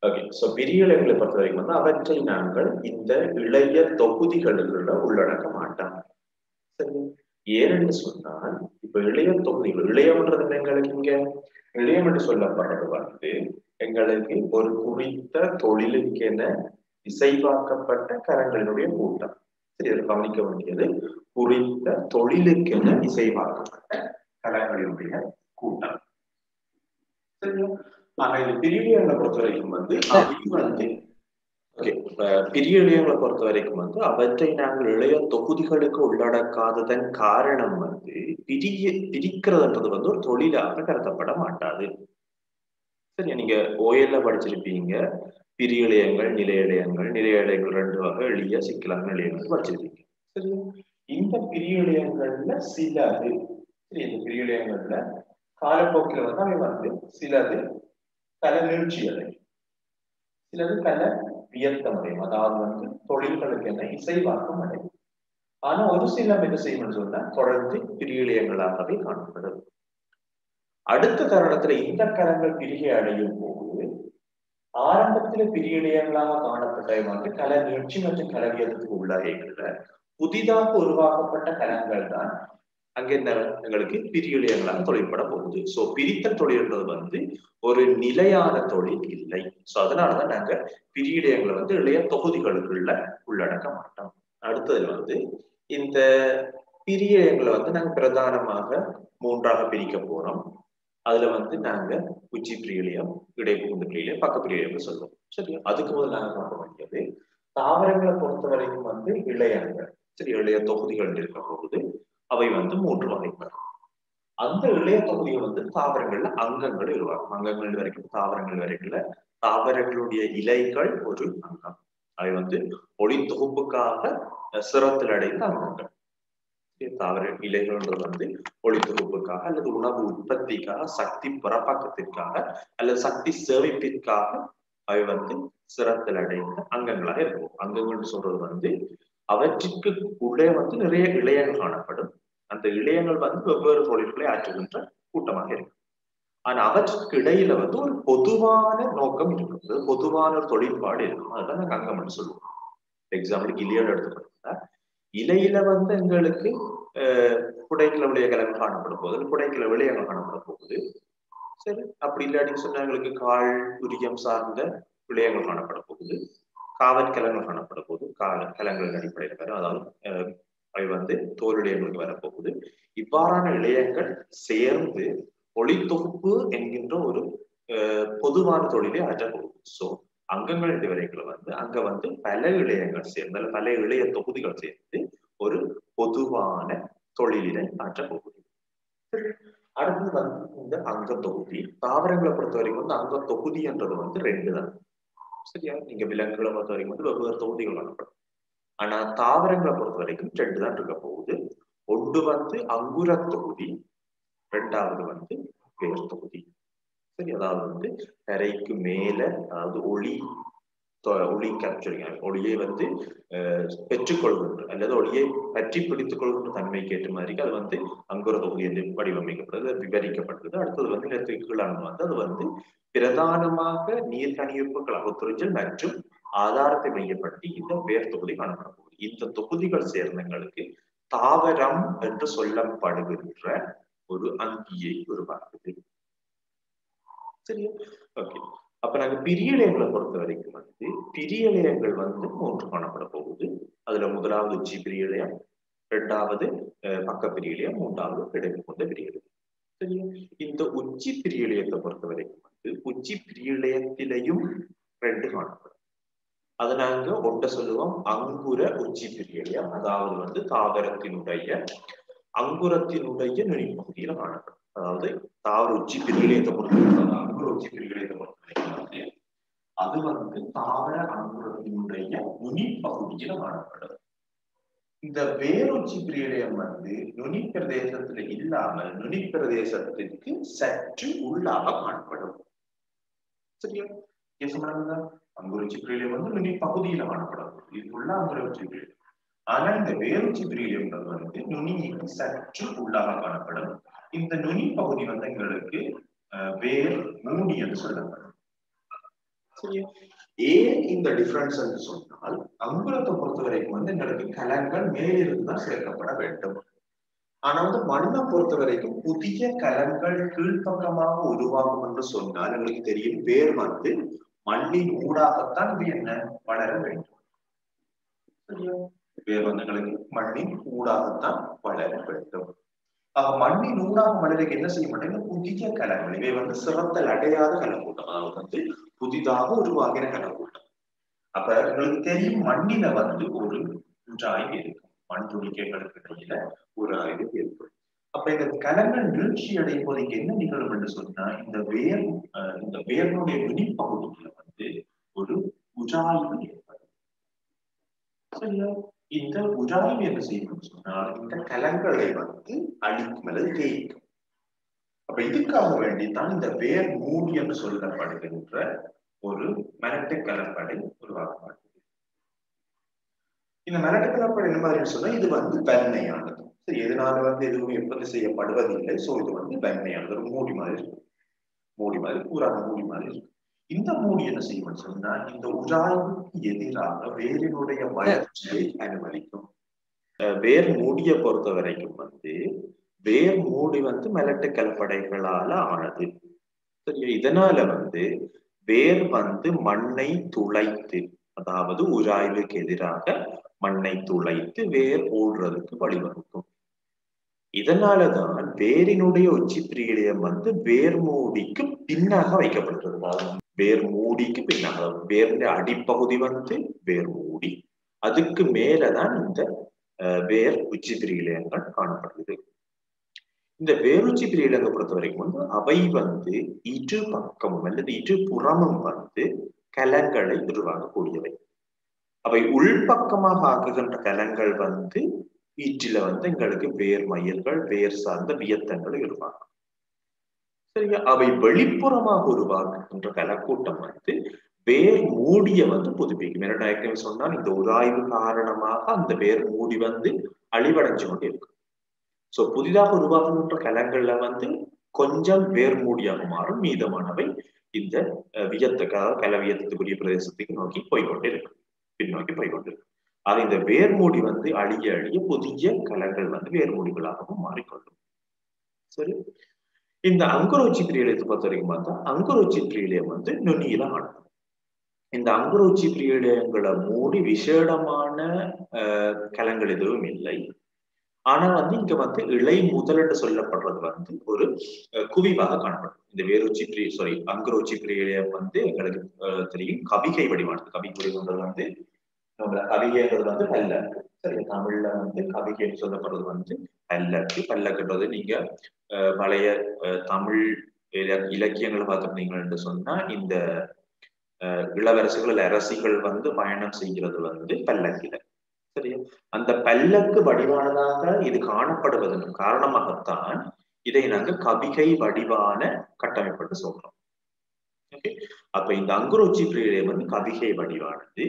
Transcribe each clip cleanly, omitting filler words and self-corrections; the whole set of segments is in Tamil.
ஓகே. சோ பெரிய இலைகளை பொறுத்த வரைக்கும் வந்து அவற்றை நாங்கள் இந்த இளைய தொகுதிகளுக்குள்ள உள்ளடக்க மாட்டோம். சரி. ஏன்னு சொன்னால் இப்ப இளைய தொகுதிகள் இளையம்ன்றது எங்களுக்கு இங்க இளையம் என்று சொல்லப்படுறது வந்து எங்களுக்கு ஒரு குறித்த தொழிலுக்கென இசைவாக்கப்பட்ட கரங்களினுடைய கூட்டம். சரி, இதில் கவனிக்க வேண்டியது குறித்த தொழிலுக்கென இசைவாக்கப்பட்ட கரங்களினுடைய கூட்டம். சரியா? ஆனா இது பிரிவியங்களை பொறுத்த வரைக்கும் வந்து பெரிய இளையங்களை பொறுத்த வரைக்கும் வந்து அவற்றை நாங்கள் இளைய தொகுதிகளுக்கு உள்ளடக்காததன் காரணம் வந்து பிரிக்கிறதுன்றது வந்து ஒரு தொழிலாக கருதப்பட மாட்டாது. சரியா? நீங்க ஓயல்ல படிச்சிருப்பீங்க பிரிய இளையங்கள், நிலைய இளையங்கள், நிலைய இளையங்கள் 2 வகை எளிய சிக்கலான நிலையங்கள் படிச்சிருப்பீங்க. சரியா? இந்த பிரிய இளையங்கள்ல சிலது சரி இந்த பிரிய இளையங்கள்ல காலப்போக்கில் வந்து அவை வந்து சிலது கல நீட்சி அடையும், சிலது கல வியர்த்தம் அடையும், அதாவது வந்து தொழில்களுக்கு என்ன இசைவாக்கம் அடையும். ஆனா ஒரு சில என்ன செய்யணும்னு சொன்னா தொடர்ந்து பிரிய இளையங்களாகவே காணப்படும். அடுத்த தருணத்துல இந்த கலங்கள் பிரிகை அடையும் போது ஆரம்பத்துல பிரிய இளையங்களாக காணப்பட்ட வந்து கல நீட்சி மற்றும் கலவியத்துக்கு உள்ளாகின்ற புதிதாக உருவாக்கப்பட்ட கலங்கள் தான் அங்க என்ன எங்களுக்கு பிரிய இளையங்களாக தொழில்பட போகுது. சோ பிரித்தல் தொழில்ன்றது வந்து ஒரு நிலையான தொழில் இல்லை. சோ அதனாலதான் நாங்க பிரிய இளையங்களை வந்து இளைய தொகுதிகளுக்குள்ள உள்ளடக்க மாட்டோம். அடுத்தது வந்து இந்த பிரிய இளையங்களை வந்து நாங்க பிரதானமாக 3ஆக பிரிக்க போறோம். அதுல வந்து நாங்க உச்சி பிரியலியம், இடைப்புகுந்த பிரியலியம், பக்க பிரியலியம் சொல்லுவோம். சரியா? அதுக்கு முதல் நாங்க பார்க்க வேண்டியது தாவரங்களை பொறுத்த வரைக்கும் வந்து இளையங்கள் சரி இளைய தொகுதிகள் இருக்க போகுது. அவை வந்து 3 வகைப்படும். அந்த இளைய தொகுதியை வந்து தாவரங்கள்ல அங்கங்கள் உருவாக்கும். அங்கங்கள் வரைக்கும் தாவரங்கள் வரைக்கும் தாவரங்களுடைய இலைகள் ஒரு அங்கம். அவை வந்து ஒளி தொகுப்புக்காக சிரத்தில் அடைந்த அங்கங்கள். தாவர இலைகள்ன்றது வந்து ஒளி தொகுப்புக்காக அல்லது உணவு உற்பத்திக்காக, சக்தி புறப்பாக்கத்திற்காக அல்லது சக்தி சேமிப்பிற்காக அவை வந்து சிரத்தில் அடைந்த அங்கங்களாக இருக்கும். அங்கங்கள் சொல்றது வந்து அவற்றிற்கு உள்ளே வந்து நிறைய இளையங்கள் காணப்படும். அந்த இளையங்கள் வந்து வெவ்வேறு தொழில்களை ஆற்றுகின்ற கூட்டமாக இருக்கும். ஆனா அவற்றுக்கு இடையில வந்து ஒரு பொதுவான நோக்கம் இருக்கும், பொதுவான ஒரு தொழிற்பாடு இருக்கும். அதுதான் நாங்க அங்கம் சொல்லுவோம். எக்ஸாம்பிளுக்கு இலையோட எடுத்துக்கிட்டா இலையில வந்து எங்களுக்கு குடைக்கிழ விளையங்கள் காணப்படும் போது குடைக்கிழ விளையங்கள் காணப்பட போகுது. சரி, அப்படி இல்லாட்டின்னு சொன்னா எங்களுக்கு கால் உரியம் சார்ந்த விளையங்கள் காணப்பட போகுது, காவற்கிழங்கள் காணப்பட போகுது, கிழங்குகளின் அடிப்படையில் வரும், அதாவது அவை வந்து தோலுடையங்களுக்கு வரப்போகுது. இவ்வாறான இளையங்கள் சேர்ந்து ஒளித்தொகுப்பு என்கின்ற ஒரு பொதுவான தொழிலை ஆற்றப்போகுது. சோ அங்கங்கள் என்ற வரைகளை வந்து அங்க வந்து பல இளையங்கள் சேர்ந்து பல இளைய தொகுதிகள் சேர்ந்து ஒரு பொதுவான தொழிலினை ஆற்றப்போகுது. அடுத்தது வந்து இந்த அங்க தொகுதி. தாவரங்களை பொறுத்த வரைக்கும் வந்து அங்க தொகுதி என்றது வந்து 2 தான். சரியா? நீங்க விலங்குகளை பொறுத்த வரைக்கும் வந்து வெவ்வேறு தொகுதிகள் காணப்படும். ஆனா தாவரங்களை பொறுத்த வரைக்கும் 2 தான் இருக்க போகுது. ஒன்று வந்து அங்குர தொகுதி, 2வது வந்து வேர் தொகுதி. சரி, அதாவது வந்து தரைக்கு மேல அதாவது ஒளி கேப்சரிங் ஒளியை வந்து பெற்றுக்கொள்கின்ற அல்லது ஒளியை பற்றி பிடித்துக் கொள்கின்ற தன்மைக்கு ஏற்ற மாதிரி அது வந்து அங்குர தொகுதி என்று வடிவமைக்கப்படுது, விவரிக்கப்பட்டது. அடுத்தது வந்து நிலத்துக்கு கீழான வந்து அது வந்து பிரதானமாக நீர் கணிப்புகள் அகத்துறிஞ்சல் மற்றும் ஆதாரத்தை மையப்படுத்தி இந்த வேர் தொகுதி காணப்படப்போகுது. இந்த தொகுதிகள் சேர்ந்தங்களுக்கு தாவரம் என்று சொல்லப்படுகின்ற ஒரு அங்கியை உருவாக்குது. சரியா? ஓகே. அப்ப நாங்க பிரியலையங்களை பொறுத்த வரைக்கும் வந்து பிரியலையங்கள் வந்து 3 காணப்பட போகுது. அதுல முதலாவது உச்சி பிரியலையம், 2வது பக்க பிரியலையம், 3வது இடைப்புகுந்த பிரியலையம். சரியா? இந்த உச்சி பிரியலையத்தை பொறுத்த வரைக்கும் வந்து உச்சி பிரியலையத்திலையும் 2 காணப்படும். அதை நாங்க ஒட்ட சொல்லுவோம் அங்குர உச்சி பிரியலையம், அதாவது வந்து தாவரத்தினுடைய அங்குரத்தினுடைய நுனிப்பகுதியில காணப்படும். அதாவது தாவர உச்சி பிரியலையத்தை பொறுத்த அங்குர உச்சி பிரியலையத்தை பொறுத்த அது வந்து தாவர அங்குரத்தினுடைய நுனிப்பகுதியில காணப்படும். இந்த வேறுச்சி பிரியலையம் வந்து நுனி பிரதேசத்துல இல்லாமல் நுனி பிரதேசத்திற்கு சற்று உள்ளாக காணப்படும். சரியா? அங்குரச்சி பிரியலையம் வந்து நுனி பகுதியில காணப்படும். இதுக்குள்ள அங்குரச்சி பிரியலையம். ஆனா இந்த வேறுச்சி பிரியலையம் வந்து நுனிக்கு சற்று உள்ளாக காணப்படும். இந்த நுனி பகுதி வந்து எங்களுக்கு வேர் மூடி என்று சொல்லப்படும். சரியா? ஏன் இந்த டிஃபரன்ஸ் என்று சொன்னால், அங்குலத்தை பொறுத்த வரைக்கும் வந்து எங்களுக்கு கலங்கள் மேலிருந்து தான் சேர்க்கப்பட வேண்டும். ஆனா வந்து மண்ணை பொறுத்த வரைக்கும் புதிய கலங்கள் கீழ்ப்பக்கமாக உருவாகும் என்று சொன்னால் எங்களுக்கு தெரியும் வேர் வந்து மண்ணின் ஊடாகத்தான் இது என்ன வளர வேண்டும். சரியா? வேர் வந்து எங்களுக்கு மண்ணின் ஊடாகத்தான் வளர வேண்டும். மண்ணின் ஊடாக வளர்க்க என்ன செய்ய மாட்டேங்க புதிய கலங்கள் இவை வந்து சிறத்தல் அடையாத கலக்கூட்டம், அதாவது வந்து புதிதாக உருவாகிற கலக்கூட்டம். அப்ப எங்களுக்கு தெரியும் மண்ணில வந்து ஒரு உராய்வு இருக்கும், மண் துணிக்கைகளுக்கு இடையில ஒரு ஆய்வு ஏற்படும். அப்ப இந்த கலங்கள் நீட்சி அடையும் போது இங்க என்ன நிகழும் என்று சொன்னா இந்த வேர்களுடைய நுனிப்பகுதியில வந்து ஒரு உராய்வு ஏற்படும். சரியா? இந்த உராய்வு என்ன செய்யும் சொன்னால் இந்த கலங்களை வந்து அழிக்கும் அல்லது தேய்க்கும். அப்ப இதுக்காக வேண்டித்தான் இந்த வேர் மூடி என்று சொல்லப்படுகின்ற ஒரு மரட்டு கலப்படை உருவாக்கப்படுது. இந்த மரட்டு கலப்படை என்ன மாதிரி சொன்னா இது வந்து வெண்மையானது. சரி, எதனால வந்து எதுவும் உற்பத்தி செய்யப்படுவதில்லை. சோ இது வந்து வெண்மையானது, ஒரு மூடி மாதிரி இருக்கு, மூடி மாதிரி பூரான மூடி மாதிரி இருக்கு. இந்த மூடி என்ன செய்யும் சொன்னா இந்த உராய்வுக்கு எதிராக வேரினுடைய வளர்ச்சியை அனுமதிக்கும். வேர் மூடியை பொறுத்த வரைக்கும் வந்து வேர் மூடி வந்து மலட்டு கலப்படைகளால ஆனது. சரியா? இதனால வந்து வேர் வந்து மண்ணை துளைத்து, அதாவது உராய்வுக்கு எதிராக மண்ணை துளைத்து வேர் ஓடுறதுக்கு வழிவகுக்கும். இதனாலதான் வேரினுடைய உச்சி பிரியிலியம் வந்து வேர் மூடிக்கு பின்னாக வைக்கப்படுகிறது. வேர் மூடிக்கு பின்னாக, வேரின் அடிப்பகுதி வந்து வேர் மூடி, அதுக்கு மேலதான் இந்த வேர் உச்சி பிரியிலியங்கள் காணப்படுகிறது. இந்த வேருச்சி பிரியிலங்களை பொறுத்த வரைக்கும் வந்து அவை வந்து இரு பக்கமும் அல்லது இரு புறமும் வந்து கலங்களை உருவாக்கக்கூடியவை. அவை உள்பக்கமாக ஆக்குகின்ற கலங்கள் வந்து ஈற்றில வந்து எங்களுக்கு வேர் மயிர்கள் வேர் சார்ந்த வியத்தங்களை உருவாக்கும். சரியா? அவை வெளிப்புறமாக உருவாக்குகின்ற கலக்கூட்டம் வந்து வேர் மூடிய வந்து புதுப்பிக்கும். என்ன சொன்னால் இந்த உராய்வு காரணமாக அந்த வேர் மூடி வந்து அழிவடைஞ்சு கொண்டு இருக்கும். சோ புதிதாக உருவாகுகின்ற கலங்கள்ல வந்து கொஞ்சம் வேர் மூடியாக மாறும், மீதமானவை இந்த வியத்துக்காக கலவியத்துக்குரிய பிரதேசத்துக்கு நோக்கி போய்கொண்டே இருக்கு, பின்னோக்கி போய்கொண்டிருக்கு. ஆக இந்த வேர் மூடி வந்து அழிய அழிய புதிய கலங்கள் வந்து வேர் மூடிகளாகவும் மாறிக்கொள்ளும். சரி, இந்த அங்குரோச்சி பிரியலயத்தை பொறுத்த வரைக்கும் பார்த்தா அங்குரோச்சி பிரியலயம் வந்து நுனியில ஆடும். இந்த அங்குரோச்சி பிரியலயங்களை மூடி விசேடமான கலங்கள் எதுவும் இல்லை. ஆனா வந்து இங்க வந்து இலை முதல் என்று சொல்லப்படுறது வந்து ஒரு குவிவாக காணப்படும். இந்த வேருச்சி அங்குரோச்சி பிரியலயம் வந்து எங்களுக்கு தெரியும் கவிகை வடிவானது. கவிகை வடிவங்கள் வந்து கவிகைன்றது வந்து பல்லக்கு. சரி, தமிழ்ல வந்து கவிகைன்னு சொல்லப்படுறது வந்து பல்லக்கு. பல்லக்குன்றது நீங்க பழைய தமிழ் இலக்கியங்களை பார்த்துருந்தீங்கன்னு சொன்னா இந்த இளவரசிகள் அரசிகள் வந்து பயணம் செய்கிறது வந்து பல்லக்கில. சரியா? அந்த பல்லக்கு வடிவானதாக இது காணப்படுவதன் காரணமாகத்தான் இதை நாங்க கவிகை வடிவான கட்டமைப்பு சொல்றோம். ஓகே, அப்ப இந்த அங்குரோச்சி பிரியலயம் வந்து கவிகை வடிவானது.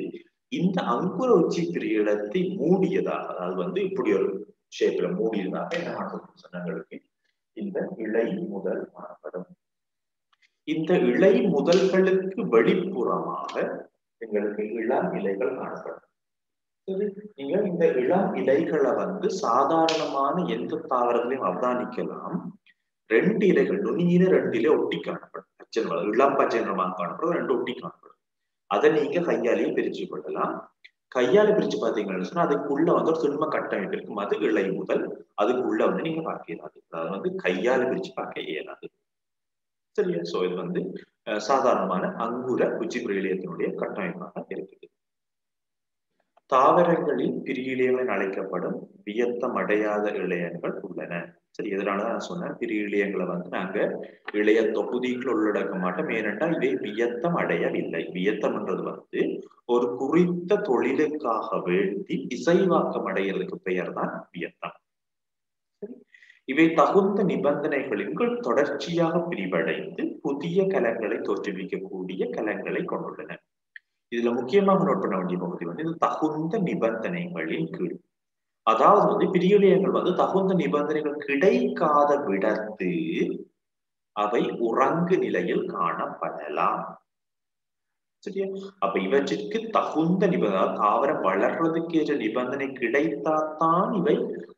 இந்த அங்குரோச்சி பிரியலத்தை மூடியதாக, அதாவது வந்து இப்படி ஒரு ஷேப்ல மூடியதாக என்ன மாற்றம் சொன்னங்களுக்கு இந்த இலை முதல் காணப்படும். இந்த இலை முதல்களுக்கு வெளிப்புறமாக எங்களுக்கு இளம் இலைகள் காணப்படும். நீங்க இந்த இளம் இலைகளை வந்து சாதாரணமான எந்த தாவரத்திலையும் அவதானிக்கலாம். ரெண்டு இலைகள் நுனியில ரெண்டு இலை ஒட்டி காணப்படும். பச்சை இளம் பச்சை நிறமாக காணப்படும், ரெண்டு ஒட்டி காணப்படும். அதை நீங்க கையாலேயே பிரிச்சு கொள்ளலாம். கையால பிரிச்சு பாத்தீங்கன்னு சொன்னா அதுக்குள்ள வந்து ஒரு சின்ன கட்டமைப்பு இருக்கும். அது இலை முதல் அதுக்குள்ள வந்து நீங்க பார்க்க இயலாது. அதாவது வந்து கையால பிரிச்சு பார்க்க இயலாது. சரியா? சோ இது வந்து சாதாரணமான அங்குர உச்சி பிரியலயத்தினுடைய கட்டமைப்பாக இருக்குது. தாவரங்களில் பிரியிலியங்கள் அழைக்கப்படும் வியத்தம் அடையாத இழையங்கள் உள்ளன. சரி, இதனாலதான் நான் சொன்னேன் பிரியிலியங்களை வந்து நாங்க இளைய தொகுதிக்குள் உள்ளடக்க மாட்டோம். ஏனென்றால் இவை வியத்தம் அடையவில்லை. வியத்தம்ன்றது வந்து ஒரு குறித்த தொழிலுக்காக வேண்டி இசைவாக்கம் அடைகிறதுக்கு பெயர் தான் வியத்தம். இவை தகுந்த நிபந்தனைகளின் தொடர்ச்சியாக பிரிவடைந்து புதிய கலங்களை தோற்றுவிக்கக்கூடிய கலங்களை கொண்டுள்ளன. இதுல முக்கியமாக நோட் பண்ண வேண்டிய பகுதி வந்து இது தகுந்த நிபந்தனைகளின் கீழ். அதாவது வந்து பிரியிலியங்கள் வந்து தகுந்த நிபந்தனைகள் கிடைக்காத விடத்து அவை உறங்கு நிலையில் காணப்படலாம். சரியா? அப்ப இவற்றிற்கு தகுந்த நிபந்தனை, தாவரம் வளர்றதுக்கு ஏற்ற நிபந்தனை கிடைத்தாத்தான் இவை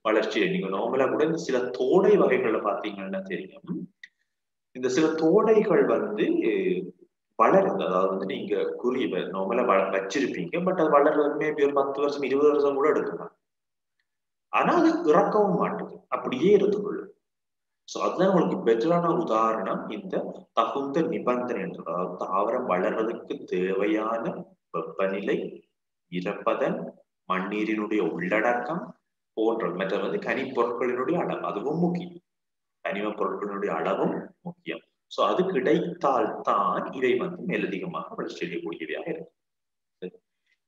வளர்ச்சி. நீங்க நார்மலா கூட இந்த சில தோடை வகைகளை பாத்தீங்கன்னா தெரியும். இந்த சில தோடைகள் வந்து வளருது. அதாவது வந்து நீங்க நார்மலா வச்சிருப்பீங்க. பட் அது வளர்றதுமே ஒரு 10 வருஷம் 20 வருஷம் கூட எடுக்கலாம். ஆனா அது இறக்கவும் மாட்டுது, அப்படியே இருந்துக்கொள்ளும். சோ அதுதான் உங்களுக்கு பெட்டரான உதாரணம் இந்த தகுந்த நிபந்தனை. அதாவது தாவரம் வளர்றதுக்கு தேவையான வெப்பநிலை, ஈரப்பதன், மண்ணீரினுடைய உள்ளடக்கம் போன்ற மற்ற வந்து கனிப்பொருட்களினுடைய அளவு, அதுவும் முக்கியம். கனிம பொருட்களினுடைய அளவும் முக்கியம். சோ அது கிடைத்தால்தான் இவை வந்து மேலதிகமாக வளர்ச்சியடையக்கூடியவையாக இருக்கும்.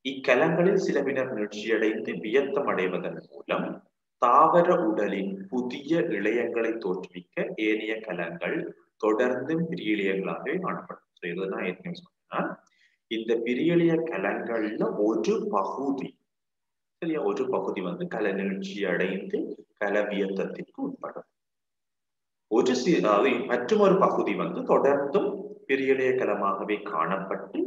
இக்கலங்களில் சிலவினர் நீட்சியடைந்து வியத்தம் அடைவதன் மூலம் தாவர உடலின் புதிய இழையங்களை தோற்றுவிக்க ஏனைய கலங்கள் தொடர்ந்து பிரியலியங்களாகவே காணப்படும். இதுதான் ஏற்கனவே சொன்னா, இந்த பிரியலிய கலங்கள்ல ஒரு பகுதி, சரியா, ஒரு பகுதி வந்து கல நீட்சி அடைந்து கலவியத்தத்திற்கு உட்படும். அதாவது மற்றொரு பகுதி வந்து தொடர்ந்தும் பிரியலிய கலமாகவே காணப்பட்டு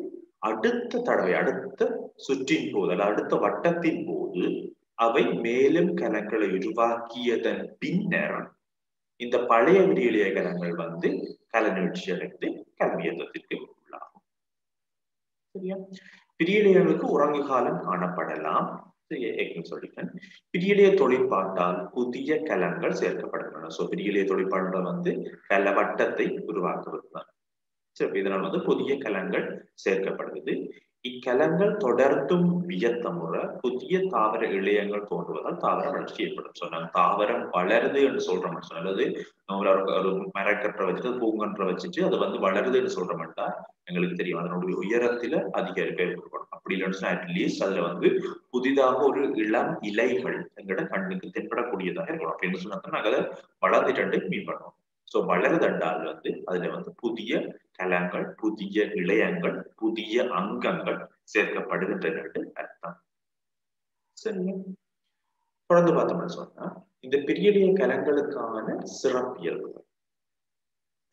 அடுத்த தடவை, அடுத்த சுற்றின் போது அல்ல அடுத்த வட்டத்தின் போது அவை மேலும் கலங்களை உருவாக்கியதன் பின்னர் இந்த பழைய பிரியலிய கலங்கள் வந்து கல நீட்சி அடைந்து கலவியத்தத்திற்கு உள்ளாகும். சரியா? பிரியலியங்களுக்கு உறங்கு காலம் காணப்படலாம். சொல்லிட்டேன். பிரியலிய தொழிற்பாட்டால் புதிய கலங்கள் சேர்க்கப்படுகின்றன. சோ பிரியலிய தொழிற்பாடு வந்து கல வட்டத்தை உருவாக்குவதுதான். சரி, இதனால் வந்து புதிய கலங்கள் சேர்க்கப்படுகிறது. இக்கலங்கள் தொடர்ந்தும் வியத்தமுற புதிய தாவர இழையங்கள் தோன்றுவதால் தாவர வளர்ச்சி ஏற்படும். சொன்னாங்க தாவரம் வளருது என்று சொல்ற மட்டும், அல்லது ஒரு மரக்கற்றை வச்சுட்டு பூங்கன்றை வச்சுட்டு அது வந்து வளருதுன்னு சொல்ற மட்டும் எங்களுக்கு தெரியும். அதனுடைய உயரத்துல அதிகரிப்பு ஏற்படும். அப்படி இல்லைன்னா அட்லீஸ்ட் அதுல வந்து புதிதாக ஒரு இளம் இலைகள் எங்களோட கண்ணுக்கு தென்படக்கூடியதாக இருக்கணும். அப்படின்னு சொன்னா நாங்க அதை வளர்ந்துட்டு மீன் பண்ணுவோம். சோ வளருதண்டால் வந்து அதுல வந்து புதிய கலங்கள், புதிய இழையங்கள், புதிய அங்கங்கள் சேர்க்கப்படுகின்றன அர்த்தம். சரிங்க, தொடர்ந்து பார்த்தோம்னு சொன்னா இந்த பிரியலிய கலங்களுக்கான சிறப்பியல்புகள்.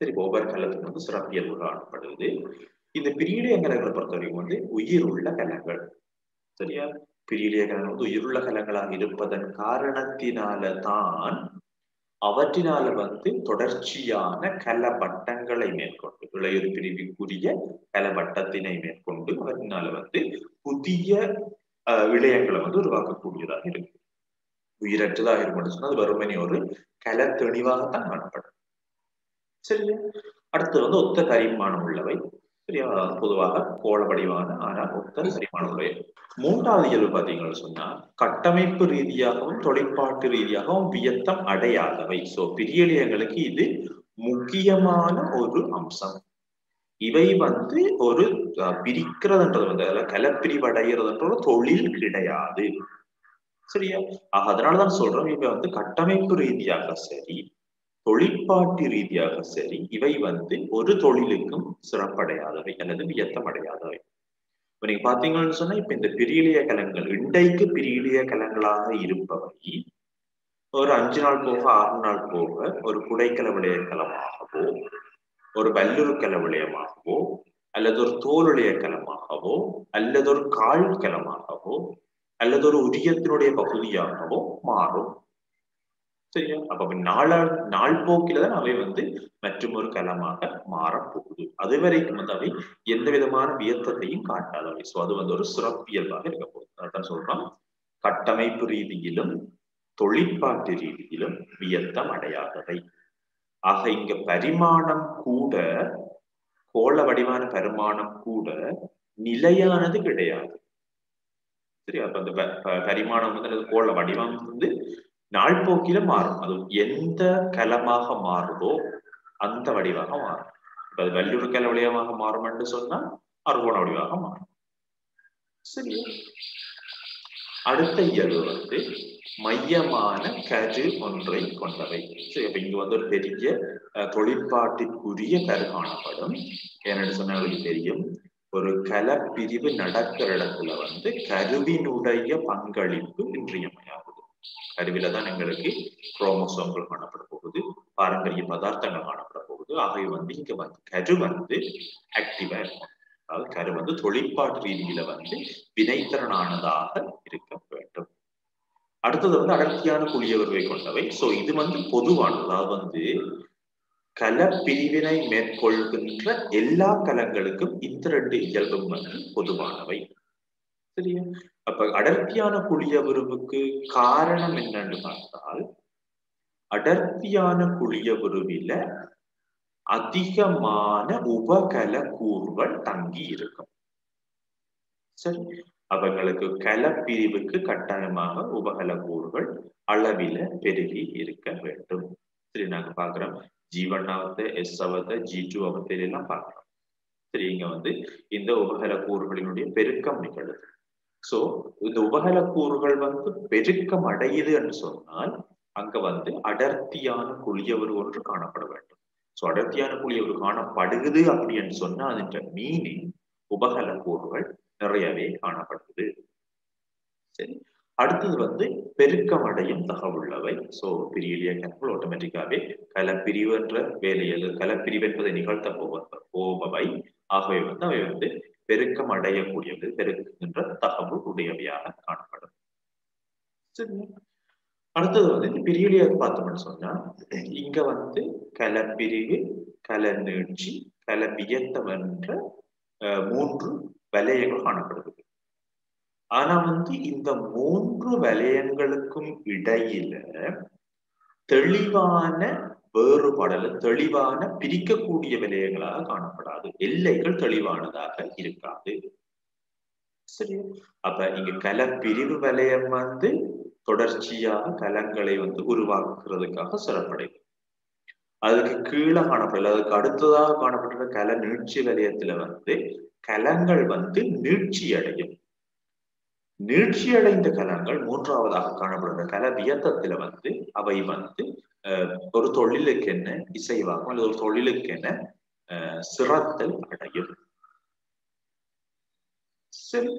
சரி, ஒவ்வொரு கலத்துக்கும் வந்து சிறப்பியல்பு காணப்படுது. இந்த பிரியலிய கலங்களை பொறுத்தவரைக்கும் வந்து உயிர் உள்ள கலங்கள். சரியா? பிரியலிய கலங்கள் வந்து உயிருள்ள கலங்களாக இருப்பதன் காரணத்தினால தான் அவற்றினால வந்து தொடர்ச்சியான கலவட்டங்களை மேற்கொண்டு, இளையுறு பிரிவுக்குரிய கலவட்டத்தினை மேற்கொண்டு அவற்றினால வந்து புதிய இழையங்களை வந்து உருவாக்கக்கூடியதாக இருக்கு. உயிரற்றதாக இருக்கும் சொன்னா அது வெறுமனே ஒரு கல தெளிவாகத்தான் காணப்படும். சரியா? அடுத்து வந்து ஒத்த பரிமாணம் உள்ளவை. சரியா? பொதுவாக கோள வடிவான ஆனால் ஒத்த பரிமாணம் உள்ளவை. மூன்றாவது இயல்பு பார்த்தீங்கன்னு சொன்னா கட்டமைப்பு ரீதியாகவும் தொழிற்பாட்டு ரீதியாகவும் வியத்தம் அடையாதவை. சோ பிரியலியங்களுக்கு இது முக்கியமான ஒரு அம்சம். இவை வந்து ஒரு பிரிக்கிறதுன்றது வந்து அதில் கலப்பிரிவடைகிறதுன்ற ஒரு தொழில் கிடையாது. சரியா? அதனாலதான் சொல்றோம், இவை வந்து கட்டமைப்பு ரீதியாக சரி, தொழிற்பாட்டு ரீதியாக சரி, இவை வந்து ஒரு தொழிலுக்கும் சிறப்படையாதவை அல்லது வியத்தம் அடையாதவை. இப்ப நீங்க பாத்தீங்கன்னு சொன்னா இப்ப இந்த பிரியலிய கலங்கள் இன்றைக்கு பிரியலிய கலங்களாக இருப்பவை ஒரு 5 நாள் போக 6 நாள் போக ஒரு குடைக்கல விளையக்கலமாகவோ, ஒரு வல்லுறுக்கல விளையமாகவோ, அல்லது ஒரு தோலுடைய கலமாகவோ, அல்லது ஒரு கால் கலமாகவோ, அல்லது ஒரு உரியத்தினுடைய பகுதியாகவோ மாறும். சரியா? அப்ப நாள் போக்கில்தான் அவை வந்து மற்றும் ஒரு கலமாக மாறப்போகுது. அது வரைக்கும் வந்து அவை எந்த விதமான வியத்தத்தையும் காட்டாதவை. சோ அது வந்து ஒரு சிறப்பியல்பாக இருக்க போகுது. அதான் சொல்றோம், கட்டமைப்பு ரீதியிலும் தொழிற்பாட்டு ரீதியிலும் வியத்தம் அடையாதவை. ஆக இங்க பரிமாணம் கூட, கோள வடிவான பரிமாணம் கூட நிலையானது கிடையாது. சரியா? அப்ப அந்த பரிமாணம் வந்து கோள வடிவம் வந்து நாள் போக்கில மாறும். அது எந்த கலமாக மாறுதோ அந்த வடிவாக மாறும். இப்ப அது வல்லுறு கல வடிவமாக மாறும் என்று சொன்னா அறுகோண வடிவாக மாறும். சரி, அடுத்த இயல்பு வந்து மையமான கரு ஒன்றை கொண்டவை. சரி, அப்ப இங்க வந்து ஒரு பெரிய தொழிற்பாட்டிற்குரிய கரு காணப்படும். ஏன்னு சொன்னா தெரியும், ஒரு கலப்பிரிவு நடக்கிற இடத்துல வந்து கருவினுடைய பங்களிப்பு இன்றியமையாகுது. கருவில தான் எங்களுக்கு குரோமோசோம்கள் காணப்பட போகுது, பாரம்பரிய பதார்த்தங்கள் காணப்பட போகுது. ஆகவே வந்து இங்க வந்து கரு வந்து ஆக்டிவா இருக்கும். அதாவது கரு வந்து தொழிற்பாட்டு ரீதியில வந்து வினைத்திறனானதாக இருக்க வேண்டும். அடுத்தது வந்து அடர்த்தியான குழிய உருவை கொண்டவை. சோ இது வந்து பொதுவானது. அதாவது வந்து கல பிரிவினை மேற்கொள்கின்ற எல்லா கலங்களுக்கும் இந்த ரெண்டு இயல்பும் வந்து பொதுவானவை. சரியா? அப்ப அடர்த்தியான குழிய உருவுக்கு காரணம் என்னன்னு பார்த்தால், அடர்த்தியான குழிய உருவில அதிகமான உபகல கூறுகள் தங்கி இருக்கும். சரி, அவங்களுக்கு கலப்பிரிவுக்கு கட்டாயமாக உபகல கூறுகள் அளவில பெருகி இருக்க வேண்டும். சரி, நாங்க பாக்குறோம் G1 S G2 எல்லாம் பார்க்கிறோம். சரி, இங்க வந்து இந்த உபகல கூறுகளினுடைய பெருக்கம் நிகழுது. சோ இந்த உபகல கூறுகள் வந்து பெருக்கம் அடையுது என்று சொன்னால் அங்க வந்து அடர்த்தியான குழியவர் ஒன்று காணப்பட வேண்டும். சோ அடர்த்தியான குழியவர் காணப்படுகிறது அப்படின்னு சொன்னா அதன் மீனிங் உபகல கூறுகள் நிறையவே காணப்படுது. சரி, அடுத்தது வந்து பெருக்கம் அடையும் தகவுள்ளவை. சோ பிரியிலிய கற்கள் ஆட்டோமேட்டிக்காவே கலப்பிரிவு என்ற வேலையில் கலப்பிரிவு என்பதை நிகழ்த்த போபவை. ஆகவே வந்து அவை வந்து பெருக்கம் அடையக்கூடியது, பெருக்குகின்ற தகவு உடையவையாக காணப்படும். சரி, அடுத்தது வந்து இந்த பிரியிலிய பார்த்தோம்னு சொன்னா இங்க வந்து கலப்பிரிவு, கல நீட்சி, கல வியத்தம் என்ற 3 வலயங்கள் காணப்படுது. ஆனா வந்து இந்த 3 வலயங்களுக்கும் இடையில தெளிவான வேறுபாடல், தெளிவான பிரிக்கக்கூடிய வலயங்களாக காணப்படாது. எல்லைகள் தெளிவானதாக இருக்காது. சரி, அப்ப இங்க கலப்பிரிவு வலயம் வந்து தொடர்ச்சியாக கலங்களை வந்து உருவாக்குறதுக்காக சிறப்படையும். அதுக்கு கீழே காணப்படல, அதுக்கு அடுத்ததாக காணப்பட்ட கல நீட்சி வலயத்துல வந்து கலங்கள் வந்து நீட்சி அடையும். நீட்சியடைந்த கலங்கள் மூன்றாவதாக காணப்படுகிற கல வியத்தத்துல வந்து அவை வந்து ஒரு தொழிலுக்கு என்ன இசைவாகும் அல்லது ஒரு தொழிலுக்கு என்ன சிறத்தல் அடையும். சரி,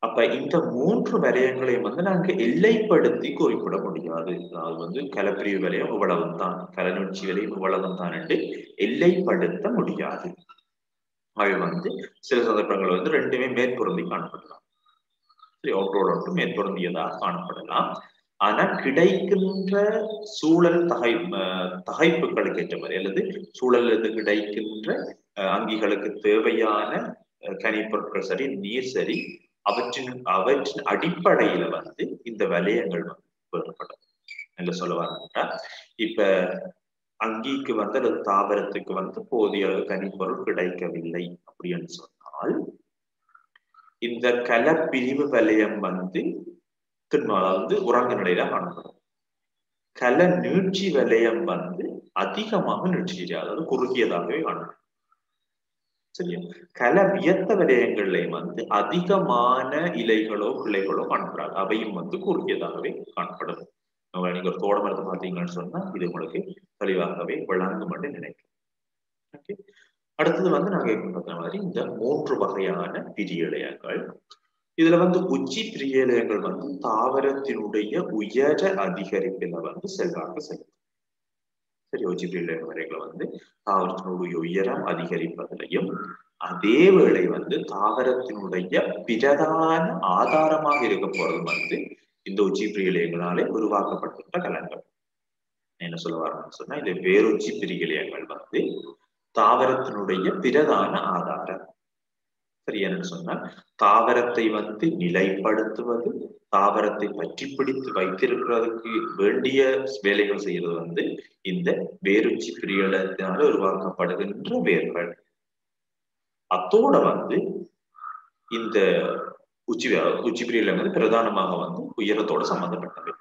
அப்ப இந்த 3 வலயங்களையும் வந்து நாங்க எல்லைப்படுத்தி குறிப்பிட முடியாது. அதாவது வந்து கலப்பிரிவு வலயம் இவ்வளவு தான், கலநீட்சி வலயம் இவ்வளவு தான் என்று எல்லைப்படுத்த முடியாது. அவை வந்து சில சந்தர்ப்பங்கள் வந்து ரெண்டுமே மேற்பொருந்தி காணப்படலாம். ஒன்றோடு ஒன்று மேற்பொருந்தியதாக காணப்படலாம். ஆனா கிடைக்கின்ற சூழல் தகைப்புகளுக்கு ஏற்ற மாதிரி அல்லது சூழலிருந்து கிடைக்கின்ற அங்கிகளுக்கு தேவையான கனிப்பொருட்கள் சரி, நீர் சரி, அவற்றின் அடிப்படையில வந்து இந்த வலயங்கள் வந்து வேறுபடும் என்று சொல்ல வரா. இப்ப அங்கிக்கு வந்து அல்லது தாவரத்துக்கு வந்து போதிய கனிப்பொருள் கிடைக்கவில்லை அப்படின்னு சொன்னால் இந்த கலப்பிரிவு வலயம் வந்து அதாவது உறங்க நிலையில காணப்படும். கல நீட்சி வலயம் வந்து அதிகமாக நீட்சி, அதாவது குறுகியதாகவே காணப்படும். சரியா, கல வியத்த வலயங்கள்லையும் வந்து அதிகமான இலைகளோ கிளைகளோ காணப்படாது. அவையும் வந்து குறுகியதாகவே காணப்படும். நீங்க ஒரு தோட மரத்தை பார்த்தீங்கன்னு சொன்னா இது உங்களுக்கு தெளிவாகவே விளங்கும் என்று நினைக்கிறேன். அடுத்தது வந்து நாங்க பார்த்த மாதிரி இந்த 3 வகையான பிரியலயங்கள். இதுல வந்து உச்சி பிரியலயங்கள் வந்து தாவரத்தினுடைய உயர அதிகரிப்புல வந்து செல்வாக்கு செலுத்தும். சரி, உச்சி பிரியலய வரைகளை வந்து தாவரத்தினுடைய உயரம் அதிகரிப்பதிலையும் அதே வேளை வந்து தாவரத்தினுடைய பிரதான ஆதாரமாக இருக்க போறது வந்து இந்த உச்சி பிரியலயங்களாலே உருவாக்கப்பட்ட கலங்கள். என்ன சொல்ல வரணும்னு சொன்னா இந்த வேறுச்சி பிரியலயங்கள் வந்து தாவரத்தினுடைய பிரதான ஆதாரம். சரி, என்னன்னு சொன்னால் தாவரத்தை வந்து நிலைப்படுத்துவது, தாவரத்தை பற்றி பிடித்து வைத்திருக்கிறதுக்கு வேண்டிய வேலைகள் செய்யறது வந்து இந்த வேறுச்சி பிரியலத்தினால உருவாக்கப்படுகின்ற வேர்கள். அத்தோட வந்து இந்த உச்சி பிரியலம் வந்து பிரதானமாக வந்து உயரத்தோட சம்பந்தப்பட்டவை.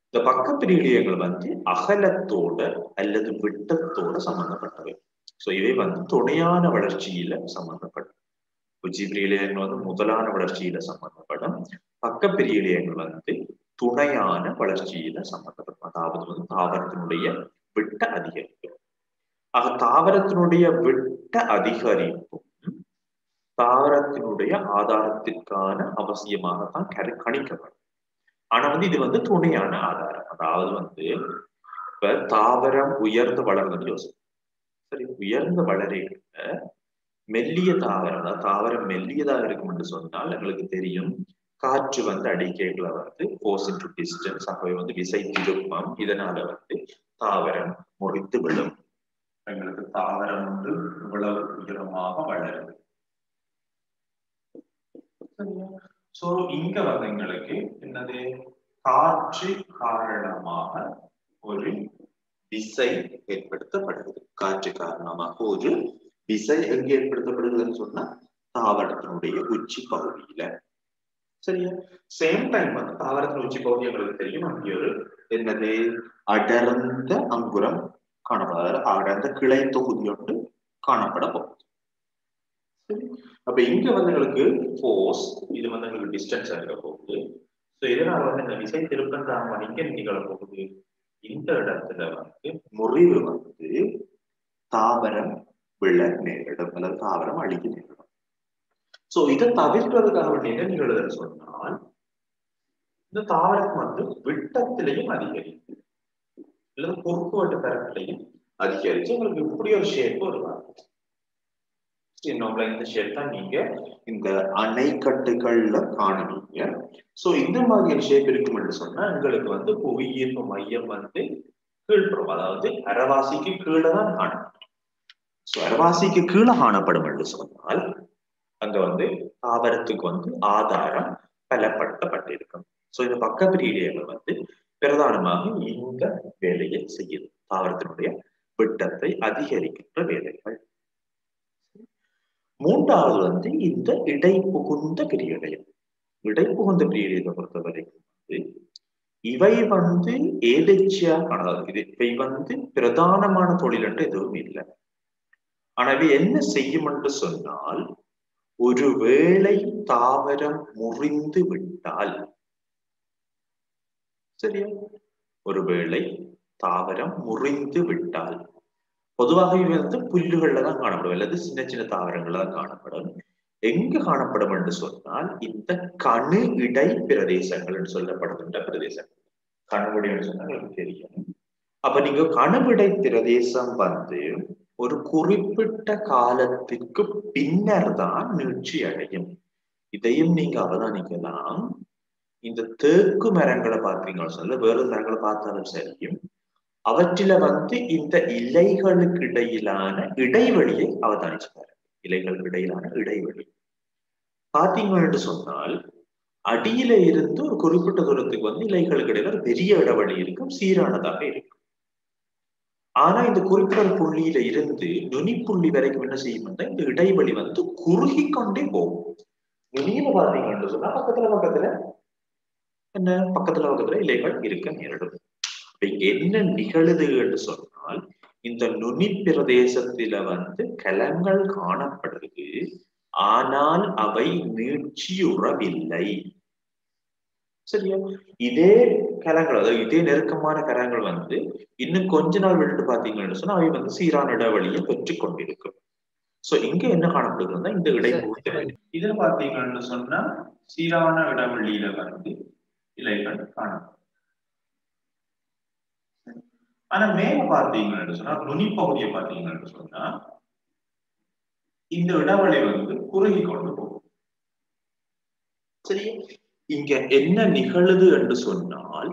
இந்த பக்க பிரியலியங்கள் வந்து அகலத்தோட அல்லது விட்டத்தோட சம்பந்தப்பட்டவை. சோ இவை வந்து துணையான வளர்ச்சியில சம்பந்தப்படும். உச்சி பிரியலியங்கள் வந்து முதலான வளர்ச்சியில சம்பந்தப்படும். பக்க பிரியலியங்கள் வந்து துணையான வளர்ச்சியில சம்பந்தப்படும். அதாவது வந்து தாவரத்தினுடைய விட்ட அதிகரிப்பு. ஆக தாவரத்தினுடைய விட்ட அதிகரிப்பும் தாவரத்தினுடைய ஆதாரத்திற்கான அவசியமாகத்தான் கணிக்கப்படும். ஆனா வந்து இது வந்து துணையான ஆதாரம். அதாவது வந்து இப்ப தாவரம் உயர்ந்து வளர்ந்தது யோசி. சரி, உயர்ந்து வளர்கிற மெல்லிய தாவரம், தாவரம் மெல்லியதாக இருக்கும் என்று சொன்னால் எங்களுக்கு தெரியும், காற்று வந்து அடிக்கைகளை வந்து ஃபோர்ஸ் இன்டு டிஸ்டன்ஸ், ஆகவே வந்து விசை திருப்பம், இதனால வந்து தாவரம் முறித்து விடும். எங்களுக்கு தாவரம் வந்து இவ்வளவு உயரமாக வளருது. சோ இங்க வந்து எங்களுக்கு என்னது, காற்று காரணமாக ஒரு விசை ஏற்படுத்தப்படுகிறது. காற்று காரணமாக ஒரு விசை எங்க ஏற்படுத்தப்படுதுன்னு சொன்னா தாவரத்தினுடைய உச்சி பகுதியில. சரியா? சேம் டைம் வந்து தாவரத்தின் உச்சி பகுதி எங்களுக்கு தெரியும், அங்கே ஒரு என்னது அடர்ந்த அங்குரம் காணப்படாது, அடர்ந்த கிளை தொகுதி ஒன்று காணப்பட போகுது. அப்ப இங்க வந்து எங்களுக்கு ஃபோர்ஸ், இது வந்து எங்களுக்கு டிஸ்டன்ஸ் இருக்க போகுது. ஸோ இதனால வந்து இந்த விசை திருப்பம் தான் இங்க நிகழ போகுது. இந்த இடத்துல வந்து முறிவு வந்து தாவரம் விழ நேரிடும், அல்லது தாவரம் அழிக்க நேரிடும். சோ இதை தவிர்க்கிறதுக்காக என்ன நிகழ்வுன்னு சொன்னால், இந்த தாவரம் வந்து விட்டத்திலையும் அதிகரிக்கும், அல்லது குறுக்குவெட்டு பரப்பிலையும் அதிகரிச்சு உங்களுக்கு இப்படி ஒரு ஷேப் வருவாங்க. இந்த ஷேப் தான் நீங்க இந்த அணைக்கட்டுகள்ல காணுவீங்க. சோ இந்த மாதிரியான ஷேப் இருக்கும் என்று சொன்னா உங்களுக்கு வந்து புவியீர்ப்பு மையம் வந்து கீழ்ப்புறம், அதாவது அரைவாசிக்கு கீழே தான் காணப்படும். சோ அரைவாசிக்கு கீழே காணப்படும் என்று சொன்னால் அங்க வந்து தாவரத்துக்கு வந்து ஆதாரம் பலப்படுத்தப்பட்டிருக்கும். சோ இந்த பக்க பிரிவுகள் வந்து பிரதானமாக இந்த வேலையை செய்யுது, தாவரத்தினுடைய விட்டத்தை அதிகரிக்கின்ற வேலைகள். மூன்றாவது வந்து இந்த இடைப்புகுந்த பிரியடையம். இடைப்புகுந்த பிரியடையத்தை பொறுத்தவரைக்கும் வந்து இவை வந்து ஏதேச்சியா காணாது, இவை வந்து பிரதானமான தொழில் என்று எதுவும் இல்லை. ஆனா இவை என்ன செய்யும் என்று சொன்னால், ஒருவேளை தாவரம் முறிந்து விட்டால், சரியா, ஒருவேளை தாவரம் முறிந்து விட்டால், பொதுவாக இவை வந்து புல்லுகள்ல தான் காணப்படும், அல்லது சின்ன சின்ன தாவரங்கள்ல தான் காணப்படும். எங்கு காணப்படும் என்று சொன்னால் இந்த கணு இடை பிரதேசங்கள் என்று சொல்லப்படுகின்ற பிரதேசங்கள். கணுவிடை என்று சொன்னால் எனக்கு தெரியும். அப்ப நீங்க கணுவிடை பிரதேசம் வந்து ஒரு குறிப்பிட்ட காலத்திற்கு பின்னர் தான் நீட்சி அடையும். இதையும் நீங்க அவதானிக்கலாம். இந்த தேக்கு மரங்களை பார்த்தீங்கன்னு சொல்ல, வேறு மரங்களை பார்த்தாலும் சரியும், அவற்றில வந்து இந்த இலைகளுக்கு இடையிலான இடைவெளியை அவதானிச்சுப்பாரு. இலைகளுக்கு இடையிலான இடைவெளி பார்த்தீங்கன்னு சொன்னால் அடியில இருந்து ஒரு குறிப்பிட்ட தூரத்துக்கு வந்து இலைகளுக்கு இடையில ஒரு பெரிய இடைவெளி இருக்கும், சீரானதாக இருக்கும். ஆனா இந்த குறிப்பிட்ட புள்ளியில இருந்து நுனிப்புள்ளி வரைக்கும் என்ன செய்யும், இந்த இடைவெளி வந்து குறுகி கொண்டே போகும். நுனியில பார்த்தீங்கன்னு சொன்னா பக்கத்துல பக்கத்துல இலைகள் இருக்க நேரிடும். என்ன நிகழுது என்று சொன்னால், இந்த நுனி பிரதேசத்தில வந்து கலங்கள் காணப்படுது, ஆனால் அவை நீட்சியுறவில்லை. சரியா? இதே கலங்கள், அதாவது இதே நெருக்கமான கலங்கள் வந்து இன்னும் கொஞ்ச நாள் விட்டு பாத்தீங்கன்னு சொன்னா அவை வந்து சீரான இடைவெளியை பெற்றுக் கொண்டிருக்கும். சோ இங்க என்ன காணப்படுதுன்னா இந்த இடைவெளி, இதுல பாத்தீங்கன்னு சொன்னா சீரான இடைவெளியில வந்து இலைகள் காணப்படும். ஆனா மேல பாத்தீங்கன்னு சொன்னா, நுனி பகுதியை பாத்தீங்கன்னு சொன்னா இந்த இடைவெளி வந்து குறுகி கொண்டு போகும். சரி, இங்க என்ன நிகழுது என்று சொன்னால்,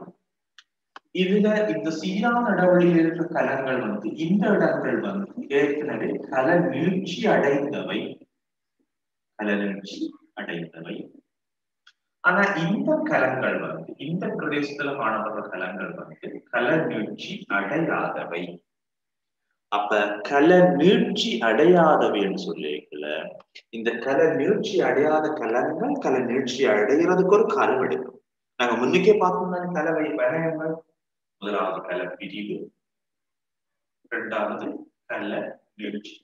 இதுல இந்த சீரான இடைவெளியில் இருக்கிற கலங்கள் வந்து இந்த இடங்கள் வந்து ஏற்கனவே கல நீட்சி அடைந்தவை. ஆனா இந்த கலங்கள் வந்து இந்த பிரதேசத்துல காணப்படுற கலங்கள் வந்து கல நீட்சி அடையாதவை. அப்ப கல நீட்சி அடையாதவைன்னு சொல்லிக்கல, இந்த கல நீட்சி அடையாத கலங்கள் கல நீட்சி அடைகிறதுக்கு ஒரு காலம் எடுக்கும். நாங்க முன்னுக்கே பார்த்தோம்னா கலவை வளையங்கள், முதலாவது கல பிரிவு, இரண்டாவது கல நீட்சி.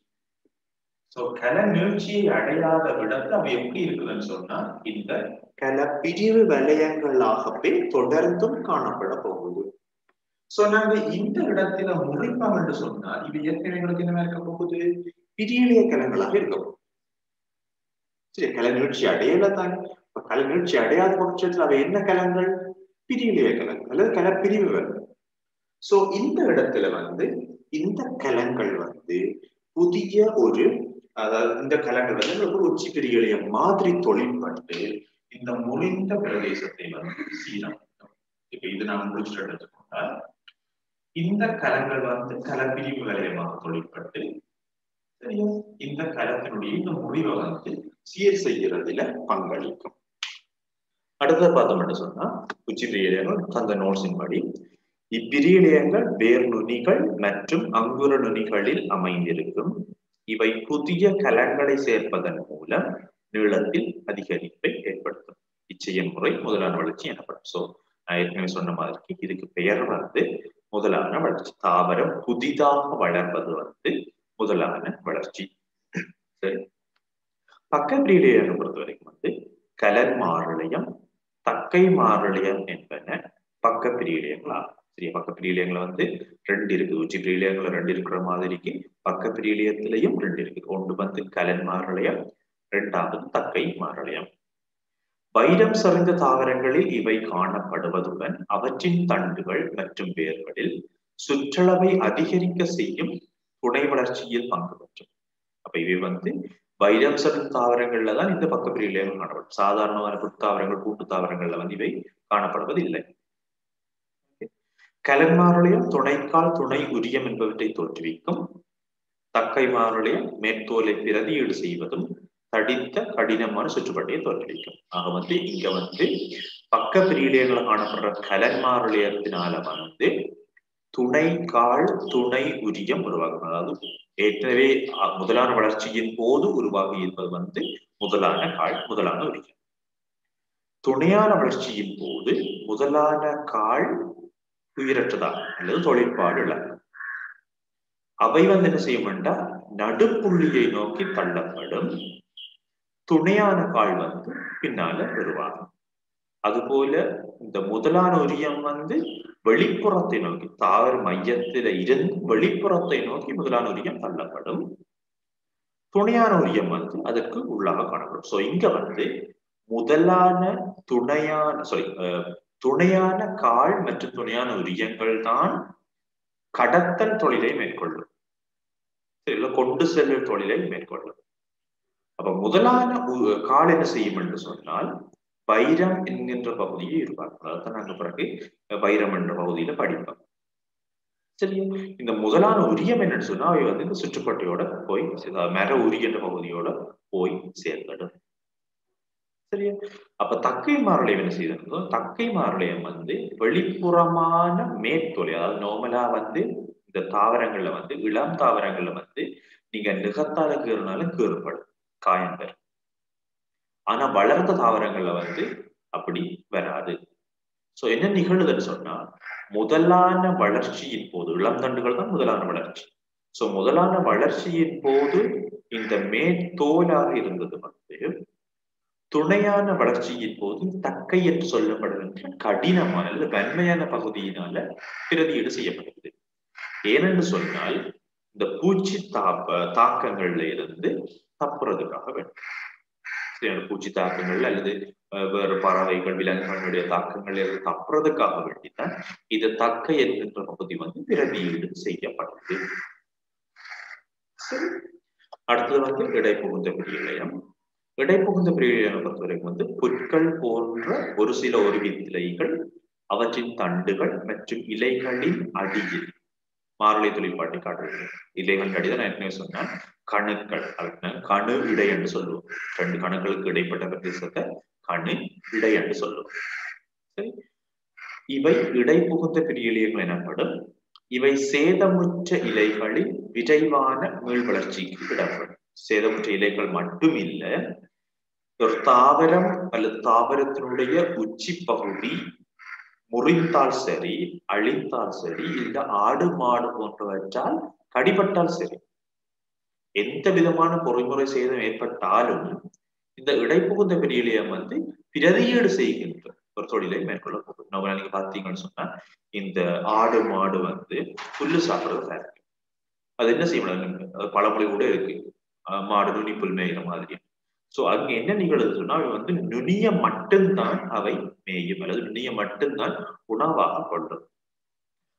சோ கல நீட்சியை அடையாத விடத்துல அவை எப்படி இருக்குதுன்னு சொன்னா இந்த கல பிரிவு வளையங்களாகவே தொடர்ந்தும் காணப்பட போகுது. சோ நாங்க இந்த இடத்துல முறிப்போம் என்று சொன்னால் இது ஏற்கனவே எங்களுக்கு என்ன இருக்க போகுது, பிரியலிய கலங்களாக இருக்கும். சரி, கல நீட்சி அடையல தானே. கல நீட்சி அடையாத பட்சத்துல அவை என்ன கலங்கள், பிரியலிய கலங்கள் அல்லது கல பிரிவு வரும். சோ இந்த இடத்துல வந்து இந்த கலங்கள் வந்து புதிய ஒரு அதாவது இந்த கலங்கள் வந்து ஒரு உச்சி பிரிகளைய மாதிரி தொழிற்பட்டு இந்த முறிந்த பிரதேசத்தை வந்து சீரமைக்கும். இப்ப இது நான் முடிச்சுட்டு எடுத்துக்கொண்டா இந்த கலங்கள் வந்து கலப்பிரிவு வலயமாக தொழிற்பட்டு இந்த கலத்தினுடைய இந்த முறிவை வந்து சீர் செய்யறதுல பங்களிக்கும். அடுத்த பார்த்தோம்னு சொன்னா உச்சி பிரியிலையங்கள் அந்த நோட்ஸின் படி இப்பிரியிலையங்கள் வேர் நுனிகள் மற்றும் அங்குர நுனிகளில் அமைந்திருக்கும். இவை புதிய கலங்களை சேர்ப்பதன் மூலம் நீளத்தில் அதிகரிப்பை ஏற்படுத்தும். இச்செயல்முறை முதலான வளர்ச்சி எனப்படும். சோ நான் ஏற்கனவே சொன்ன மாதிரி இதுக்கு பெயர் வந்து முதலான வளர்ச்சி. தாவரம் புதிதாக வளர்வது வந்து முதலான வளர்ச்சி. சரி, பக்கப்பிரியிலையை பொறுத்த வரைக்கும் வந்து கலன் மாறுளையம், தக்கை மாறுளையம் என்பன பக்கப்பிரியிலையங்கள் ஆகும். சரியா, பக்கப்பிரியிலையங்களை வந்து ரெண்டு இருக்கு. உச்சி பிரியிலையங்களை ரெண்டு இருக்கிற மாதிரிக்கு பக்கப்பிரியிலையத்திலையும் ரெண்டு இருக்கு. ஒன்று வந்து கலன் மாறுளையம், இரண்டாவது தக்கை மாறுளையம். வைரம் சரிந்த தாவரங்களில் இவை காணப்படுவதுடன் அவற்றின் தண்டுகள் மற்றும் வேர்களில் சுற்றளவை அதிகரிக்க செய்யும் துணை வளர்ச்சியில் பங்கு பெற்றும். அப்ப இவை வந்து வைரம் சரிந்த தாவரங்கள்ல தான் இந்த பக்கப்பிரியிலையங்கள் காணப்படும். சாதாரணமான புத்தாவரங்கள் கூட்டு தாவரங்கள்ல வந்து இவை காணப்படுவது இல்லை. கலன் மாறுளையம் துணைக்கால் துணை உரியம் என்பவற்றை தோற்றுவிக்கும். தக்கை மாறுளையம் மேற்தோலை பிரதியீடு செய்வதும் தடித்த கடினமான சுற்றுப்பாட்டையை தோற்றுவிக்கும். ஆக வந்து இங்க வந்து பக்க பிரியிலையங்களை காணப்படுற கலன் மாறுளையத்தினால வந்து துணைக்கால் துணை உரியம் உருவாகும். அதாவது ஏற்கனவே முதலான வளர்ச்சியின் போது உருவாகி இருப்பது வந்து முதலான கால், முதலான உரியம். துணையான வளர்ச்சியின் போது முதலான கால் உயிரற்றதாக அல்லது தொழிற்பாடு இழக்கும். அவை வந்து என்ன செய்யும்டா நடுப்புள்ளியை நோக்கி தள்ளப்படும். துணையான கால் வந்து பின்னால உருவாகும். அதுபோல இந்த முதலான உரியம் வந்து வெளிப்புறத்தை நோக்கி தாவர மையத்தில இருந்து வெளிப்புறத்தை நோக்கி முதலான உரியம் தள்ளப்படும். துணையான உரியம் வந்து அதற்கு உள்ளாக காணப்படும். சோ இங்க வந்து முதலான துணையான கால் மற்றும் துணையான உரியங்கள் தான் கடத்தல் தொழிலை மேற்கொள்ளும். சரிங்களா, கொண்டு செல்லும் தொழிலை மேற்கொள்ளும். அப்ப முதலான கால் என்ன செய்யும் என்று சொன்னால் வைரம் என்கின்ற பகுதியை இருப்பார்கள். அதான் நாங்க பிறகு வைரம் என்ற பகுதியில படிப்போம். சரியா, இந்த முதலான உரியம் என்னன்னு சொன்னா அவை வந்து இந்த சுற்றுப்பட்டையோட போய் மர உரிய என்ற பகுதியோட போய் சேர்ந்துடும். சரியா, அப்ப தக்கை மாறுளையம் என்ன செய்யறது? தக்கை மாறுளையம் வந்து வெளிப்புறமான மேற்தோலை, அதாவது நார்மலா வந்து இந்த தாவரங்கள்ல வந்து இளம் தாவரங்கள்ல வந்து நீங்க நிகத்தால கீறினாலும் கீறுபடும், காயம் பெறும். ஆனா வளர்ந்த தாவரங்கள்ல வந்து அப்படி வராது. சோ என்ன நிகழுதுன்னு சொன்னா முதலான வளர்ச்சியின் போது இளம் தண்டுகள் தான் முதலான வளர்ச்சி. சோ முதலான வளர்ச்சியின் போது இந்த மேற்தோலாக இருந்தது வந்து துணையான வளர்ச்சியின் போது தக்கை என்று சொல்லப்படுகின்ற கடினமான அல்லது வன்மையான பகுதியினால பிரதியீடு செய்யப்படுகிறது. ஏனென்று சொன்னால் இந்த பூச்சி தாக்கங்கள்ல இருந்து தப்புறதுக்காக வேண்டும். பூச்சி தாக்கங்கள் அல்லது வேறு பறவைகள் விலங்குகளுடைய தாக்கங்கள் இருந்து தப்புறதுக்காக வேண்டிதான் இது தக்கை என்கின்ற பகுதி வந்து பிரதியீடு செய்யப்பட்டது. சரி, அடுத்தது வந்து இடைப்புகுந்த பிரியிலையம். இடைப்புகுந்த பிரிவினை பொறுத்தவரைக்கும் வந்து புற்கள் போன்ற ஒரு சில ஒருவித்திலைகள் அவற்றின் தண்டுகள் மற்றும் இலைகளின் அடியில் மாறுளை தொழிற்பாட்டை காட்டுகிறது. இலைகளின் அடிதான் நான் ஏற்கனவே சொன்னேன் கணுக்கள், கணு இடை என்று சொல்லுவோம். ரெண்டு கணுக்களுக்கு இடைப்பட்ட பிரதேசத்தை கணு இடை என்று சொல்லுவோம். சரி, இவை இடைப்புகுந்த பிரியிலைகள் எனப்படும். இவை சேதமுற்ற இலைகளில் விரைவான மீள் வளர்ச்சிக்கு இடப்படும். சேதமுற்ற இலைகள் மட்டும் இல்ல, ஒரு தாவரம் அல்லது தாவரத்தினுடைய உச்சி பகுதி முறிந்தால் சரி, அழிந்தால் சரி, இல்ல ஆடு மாடு போன்றவற்றால் கடிபட்டால் சரி, எந்த விதமான பொறிமுறை சேதம் ஏற்பட்டாலும் இந்த இடைப்புகுந்த பிரியிலையம் வந்து பிரதியீடு செய்கின்ற ஒரு தொழிலை மேற்கொள்ள போகும். நம்ம நீங்க பாத்தீங்கன்னு சொன்னா இந்த ஆடு மாடு வந்து புல்லு சாப்பிடுறதா இருக்கு. அது என்ன செய்யணும், பழமொழி கூட இருக்கு, மாடு நுனி புல் மேய்கிற மாதிரி. சோ அங்க என்ன நிகழ்வு சொன்னா அவை வந்து நுனிய மட்டும்தான் அவை மேயும் அல்லது நுனிய மட்டும்தான் உணவாக கொள்ளும்.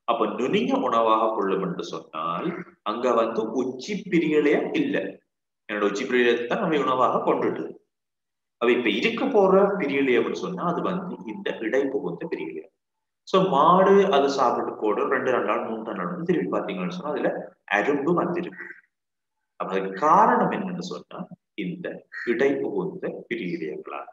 அப்ப நுனிய உணவாக கொள்ளும் என்று சொன்னால் அங்க வந்து உச்சி பிரியிலையம் இல்லை. என்னோட உச்சி பிரியத்தை தான் நம்ம உணவாக கொண்டுட்டு. அப்ப இப்ப இருக்க போற பிரியலி அப்படின்னு சொன்னா அது இந்த இடை புகுந்த பிரியலி. சோ மாடு அதை சாப்பிட்டு போடு 2 நாள் 3 நாள் திரும்பி பாத்தீங்கன்னு சொன்னா அதுல அரும்பு வந்திருக்கு. அப்ப அதுக்கு காரணம் என்னன்னு சொன்னா இந்த இடை புகுந்த பிரியலியங்களால்.